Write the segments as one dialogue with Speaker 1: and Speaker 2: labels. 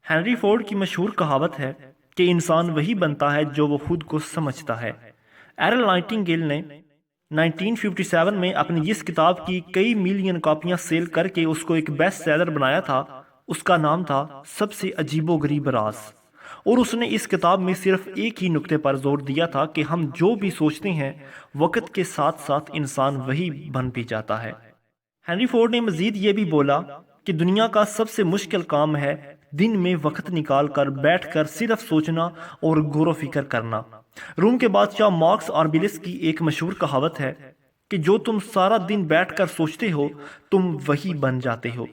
Speaker 1: Henry Ford کی مشہور کہاوت ہے کہ انسان وہی بنتا ہے جو وہ خود کو سمجھتا ہے۔ ایرل نائٹنگیل نے 1957 میں اپنی اس کتاب کی کئی ملین کاپیاں سیل کر کے اس کو ایک بیسٹ سیلر بنایا تھا۔ اس کا نام تھا سب سے عجیب و غریب راز، اور اس نے اس کتاب میں صرف ایک ہی نقطے پر زور دیا تھا کہ ہم جو بھی سوچتے ہیں وقت کے ساتھ ساتھ انسان وہی بن بھی جاتا ہے۔ ہینری فورڈ نے مزید یہ بھی بولا کہ دنیا کا سب سے مشکل کام ہے دن میں وقت نکال کر بیٹھ کر صرف سوچنا اور غور و فکر کرنا۔ روم کے بادشاہ مارکس آربیلس کی ایک مشہور کہاوت ہے کہ جو تم سارا دن بیٹھ کر سوچتے ہو تم وہی بن جاتے ہو۔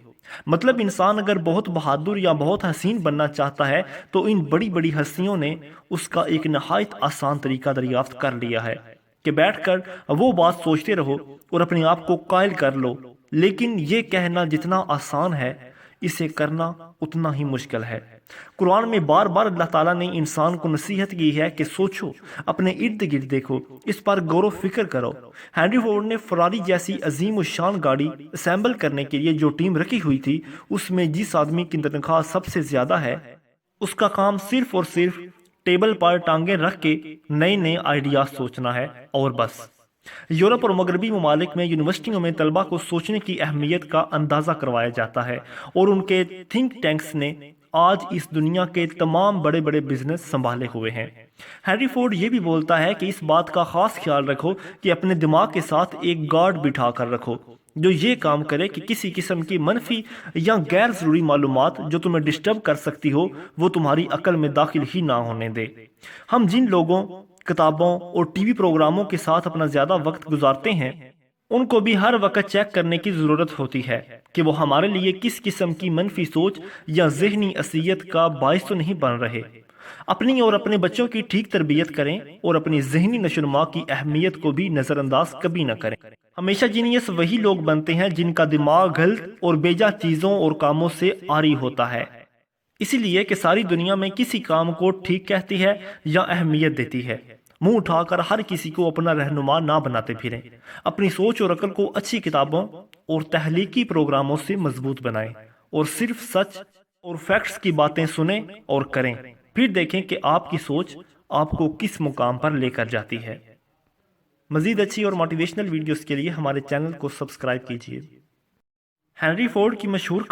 Speaker 1: مطلب انسان اگر بہت بہادر یا بہت حسین بننا چاہتا ہے تو ان بڑی بڑی ہستیوں نے اس کا ایک نہایت آسان طریقہ دریافت کر لیا ہے کہ بیٹھ کر وہ بات سوچتے رہو اور اپنے آپ کو قائل کر لو، لیکن یہ کہنا جتنا آسان ہے اسے کرنا اتنا ہی مشکل ہے۔ قرآن میں بار بار اللہ تعالیٰ نے انسان کو نصیحت کی ہے کہ سوچو، اپنے ارد گرد دیکھو، اس پر غور و فکر کرو۔ ہینری فورڈ نے فراری جیسی عظیم الشان گاڑی اسمبل کرنے کے لیے جو ٹیم رکھی ہوئی تھی، اس میں جس آدمی کی تنخواہ سب سے زیادہ ہے اس کا کام صرف اور صرف ٹیبل پر ٹانگیں رکھ کے نئے نئے آئیڈیاز سوچنا ہے، اور بس۔ یورپ اور مغربی ممالک میں یونیورسٹیوں میں طلبہ کو سوچنے کی اہمیت کا اندازہ کروایا جاتا ہے، اور ان کے تھنک ٹینکس نے آج اس دنیا کے تمام بڑے بڑے بزنس سنبھالے ہوئے ہیں۔ ہینری فورڈ یہ بھی بولتا ہے کہ اس بات کا خاص خیال رکھو کہ اپنے دماغ کے ساتھ ایک گارڈ بٹھا کر رکھو جو یہ کام کرے کہ کسی قسم کی منفی یا غیر ضروری معلومات جو تمہیں ڈسٹرب کر سکتی ہو وہ تمہاری عقل میں داخل ہی نہ ہونے دے۔ ہم جن لوگوں، کتابوں اور ٹی وی پروگراموں کے ساتھ اپنا زیادہ وقت گزارتے ہیں ان کو بھی ہر وقت چیک کرنے کی ضرورت ہوتی ہے کہ وہ ہمارے لیے کس قسم کی منفی سوچ یا ذہنی اذیت کا باعث تو نہیں بن رہے۔ اپنی اور اپنے بچوں کی ٹھیک تربیت کریں اور اپنی ذہنی نشوونما کی اہمیت کو بھی نظر انداز کبھی نہ کریں۔ ہمیشہ جینیس وہی لوگ بنتے ہیں جن کا دماغ غلط اور بیجا چیزوں اور کاموں سے عاری ہوتا ہے، اسی لیے کہ ساری دنیا میں کسی کام کو ٹھیک کہتی ہے یا اہمیت دیتی ہے۔ منہ اٹھا کر ہر کسی کو اپنا رہنما نہ بناتے پھریں، اپنی سوچ اور عقل کو اچھی کتابوں اور تحلیقی پروگراموں سے مضبوط بنائیں، اور صرف سچ اور فیکٹس کی باتیں سنیں اور کریں، پھر دیکھیں کہ آپ کی سوچ آپ کو کس مقام پر لے کر جاتی ہے۔ مزید اچھی اور موٹیویشنل ویڈیوز کے لیے ہمارے چینل کو سبسکرائب کیجیے۔ ہینری فورڈ کی مشہور